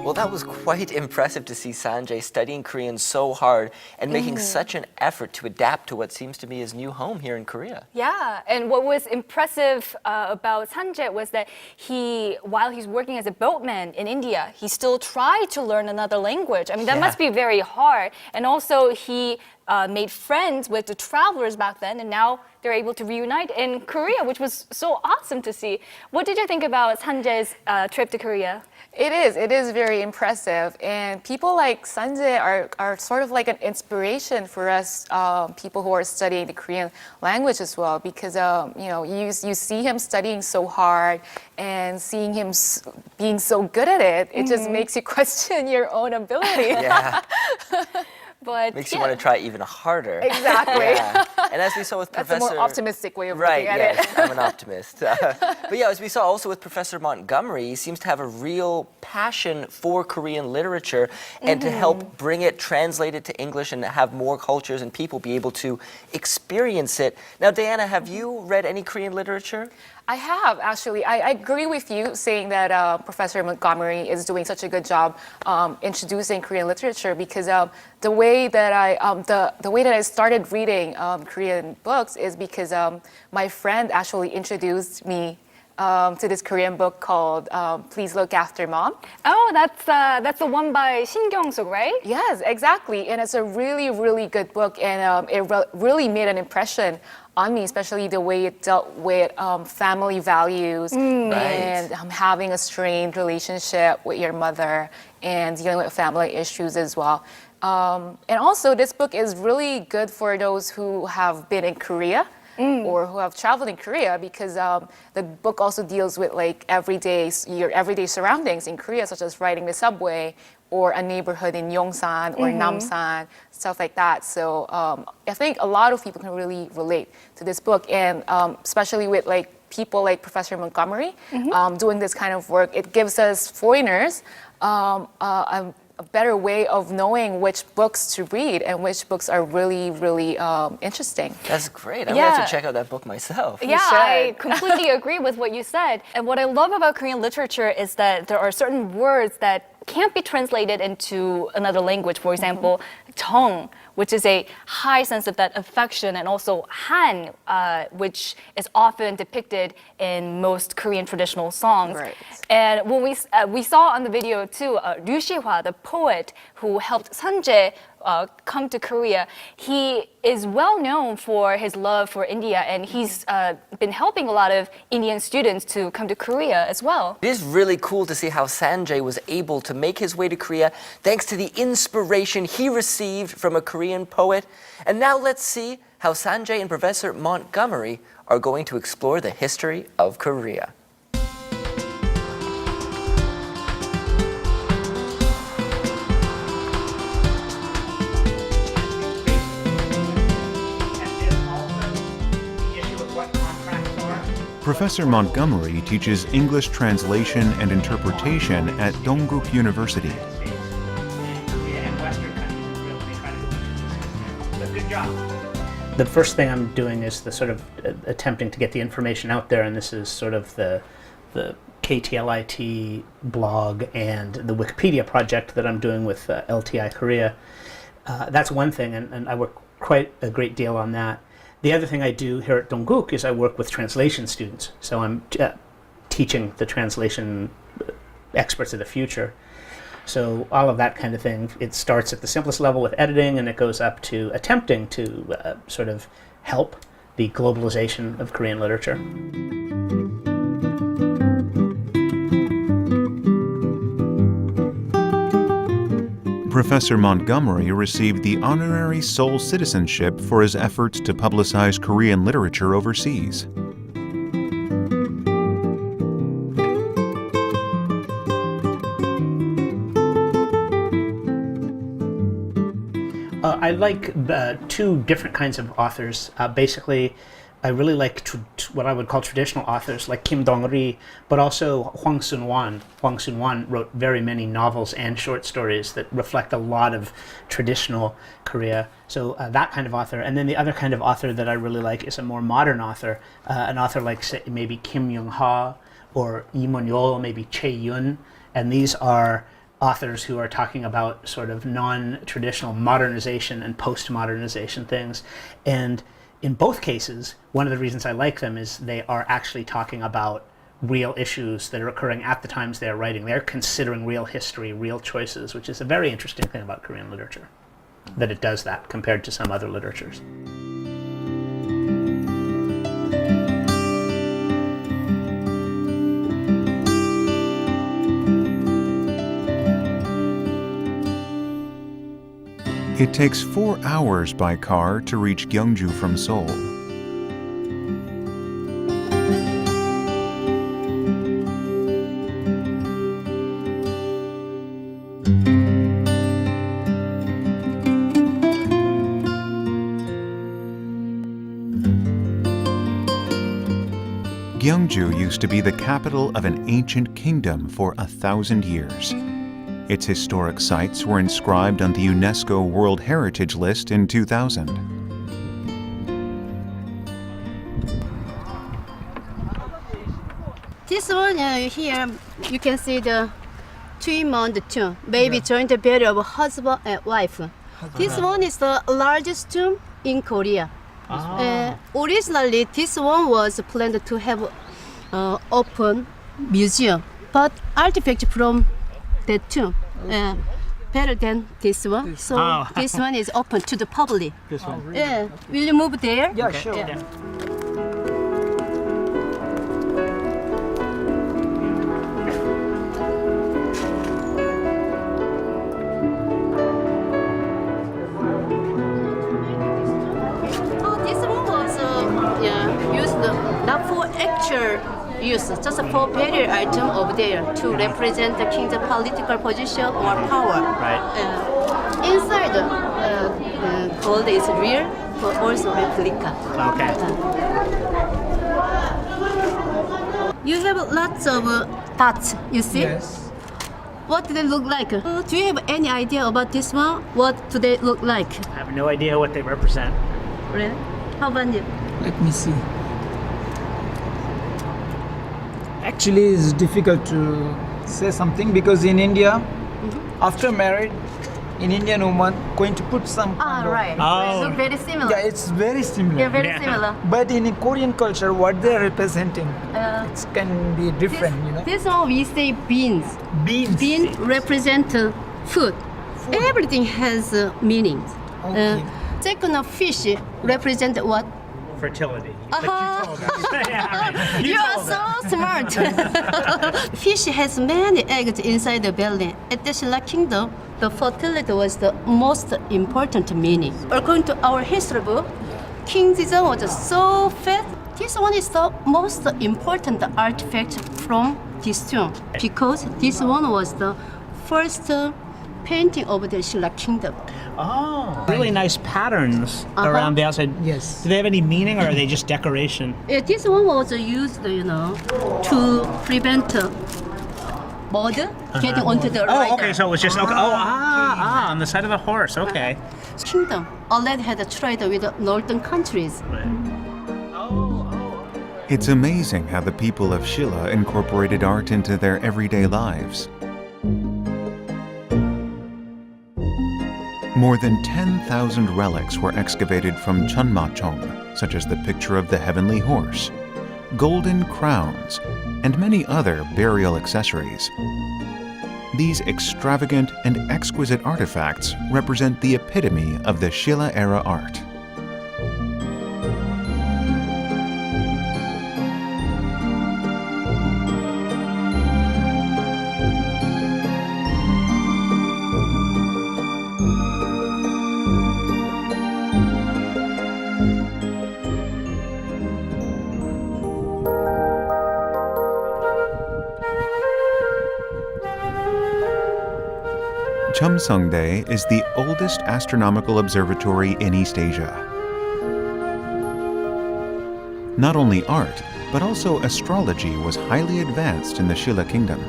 Well, that was quite impressive to see Sanjay studying Korean so hard and making such an effort to adapt to what seems to be his new home here in Korea. Yeah, and what was impressive about Sanjay was that while he's working as a boatman in India, he still tried to learn another language. I mean, that must be very hard. And also, he made friends with the travelers back then, and now they're able to reunite in Korea, which was so awesome to see. What did you think about Sanjay's trip to Korea? It is very impressive, and people like Sanjay are sort of like an inspiration for us people who are studying the Korean language as well, because you see him studying so hard and seeing him being so good at it, it just makes you question your own ability. Yeah. But Makes you want to try even harder. Exactly. Yeah. And as we saw with Professor... That's a more optimistic way of right, looking at yes, it. I'm an optimist. But yeah, as we saw also with Professor Montgomery, he seems to have a real passion for Korean literature and to help bring it, translate it to English and have more cultures and people be able to experience it. Now, Diana, have you read any Korean literature? I have, actually. I agree with you saying that Professor Montgomery is doing such a good job introducing Korean literature, because the way that I started reading Korean books is because my friend actually introduced me to this Korean book called Please Look After Mom. Oh, that's the one by Shin Kyung-suk, right? Yes, exactly. And it's a really, really good book, and it really made an impression on me, especially the way it dealt with family values and having a strained relationship with your mother and dealing with family issues as well. And also, this book is really good for those who have been in Korea or who have traveled in Korea, because the book also deals with like your everyday surroundings in Korea, such as riding the subway or a neighborhood in Yongsan or Namsan, stuff like that. So I think a lot of people can really relate to this book, and especially with like people like Professor Montgomery doing this kind of work, it gives us foreigners a better way of knowing which books to read and which books are really, really interesting. That's great. I'm going to have to check out that book myself. Yeah, I completely agree with what you said. And what I love about Korean literature is that there are certain words that can't be translated into another language. For example, 정, which is a high sense of that affection, and also han, which is often depicted in most Korean traditional songs. Right. And when we saw on the video too, Ryu Shihwa, the poet who helped Sanjay come to Korea, he is well known for his love for India, and he's been helping a lot of Indian students to come to Korea as well. It is really cool to see how Sanjay was able to make his way to Korea thanks to the inspiration he received from a Korean poet. And now let's see how Sanjay and Professor Montgomery are going to explore the history of Korea. Professor Montgomery teaches English translation and interpretation at Dongguk University. The first thing I'm doing is the sort of attempting to get the information out there, and this is sort of the KTLIT blog and the Wikipedia project that I'm doing with LTI Korea. That's one thing, and I work quite a great deal on that. The other thing I do here at Dongguk is I work with translation students. So I'm teaching the translation experts of the future. So all of that kind of thing, it starts at the simplest level with editing, and it goes up to attempting to sort of help the globalization of Korean literature. Professor Montgomery received the honorary sole citizenship for his efforts to publicize Korean literature overseas. I like two different kinds of authors. Basically, I really like what I would call traditional authors like Kim Dong-ri, but also Hwang Sun-wan. Hwang Sun-wan wrote very many novels and short stories that reflect a lot of traditional Korea. So that kind of author. And then the other kind of author that I really like is a more modern author, an author like say, maybe Kim Young-ha or Lee Mon-yeol, maybe Chae Yun. And these are authors who are talking about sort of non-traditional modernization and post-modernization things. And in both cases, one of the reasons I like them is they are actually talking about real issues that are occurring at the times they're writing. They're considering real history, real choices, which is a very interesting thing about Korean literature, that it does that compared to some other literatures. It takes 4 hours by car to reach Gyeongju from Seoul. Gyeongju used to be the capital of an ancient kingdom for 1,000 years. Its historic sites were inscribed on the UNESCO World Heritage List in 2000. This one here, you can see the three-mound tomb, maybe joint burial of husband and wife. This one is the largest tomb in Korea. Originally, this one was planned to have open museum, but artifacts from that tomb better than this one. So this one is open to the public. This one. Yeah. Will you move there? Yeah, sure. Yeah. This one was used not for actual use, just for burial item over there to represent the king's political position or power. Right. Inside, gold is real, but also replica. Okay. You have lots of dots, you see? Yes. What do they look like? Do you have any idea about this one? What do they look like? I have no idea what they represent. Really? How about you? Let me see. Actually, it's difficult to say something because in India, after married, an Indian woman going to put some kind of- Right. Oh. They look very similar. Yeah, it's very similar. They're very Yeah. similar. But in a Korean culture, what they're representing, it can be different, you know. This one we say beans. Beans. Bean represent food. Everything has meaning. Okay. Second, fish represent what? Fertility. Uh-huh. But you told us. Yeah, right. You are told so us. smart. Fish has many eggs inside the belly. At the Shilla Kingdom, the fertility was the most important meaning. According to our history book, King Sejong was so fat. This one is the most important artifact from this tomb because this one was the first painting of the Shilla Kingdom. Oh, really nice patterns around the outside. Yes. Do they have any meaning, or are they just decoration? This one was used, to prevent mud getting onto the rider. Oh, okay. So it was just okay. On the side of the horse. Okay. Kingdom already had a trade with the northern countries. It's amazing how the people of Shilla incorporated art into their everyday lives. More than 10,000 relics were excavated from Cheonmachong, such as the picture of the heavenly horse, golden crowns, and many other burial accessories. These extravagant and exquisite artifacts represent the epitome of the Shilla era art. Cheomsongdae is the oldest astronomical observatory in East Asia. Not only art, but also astrology was highly advanced in the Shilla Kingdom.